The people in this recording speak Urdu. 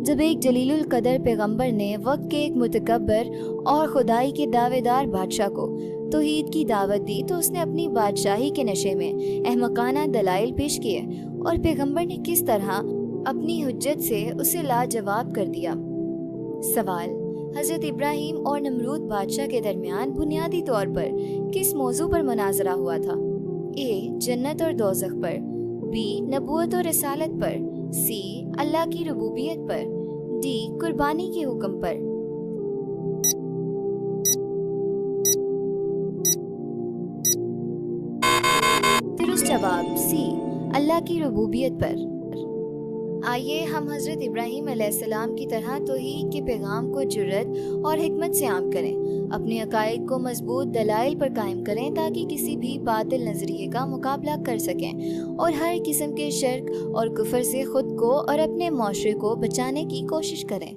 جب ایک جلیل القدر پیغمبر نے وقت کے ایک متکبر اور خدائی کے دعوے دار بادشاہ کو توحید کی دعوت دی تو اس نے اپنی بادشاہی کے نشے میں احمقانہ دلائل پیش کیے اور پیغمبر نے کس طرح اپنی حجت سے اسے لاجواب کر دیا۔ سوال: حضرت ابراہیم اور نمرود بادشاہ کے درمیان بنیادی طور پر کس موضوع پر مناظرہ ہوا تھا؟ اے جنت اور دوزخ پر، بی نبوت اور رسالت پر، سی اللہ کی ربوبیت پر، ڈی قربانی کے حکم پر۔ درست جواب سی اللہ کی ربوبیت پر۔ آئیے ہم حضرت ابراہیم علیہ السلام کی طرح توحید کے پیغام کو جرأت اور حکمت سے عام کریں، اپنے عقائد کو مضبوط دلائل پر قائم کریں تاکہ کسی بھی باطل نظریے کا مقابلہ کر سکیں اور ہر قسم کے شرک اور کفر سے خود کو اور اپنے معاشرے کو بچانے کی کوشش کریں۔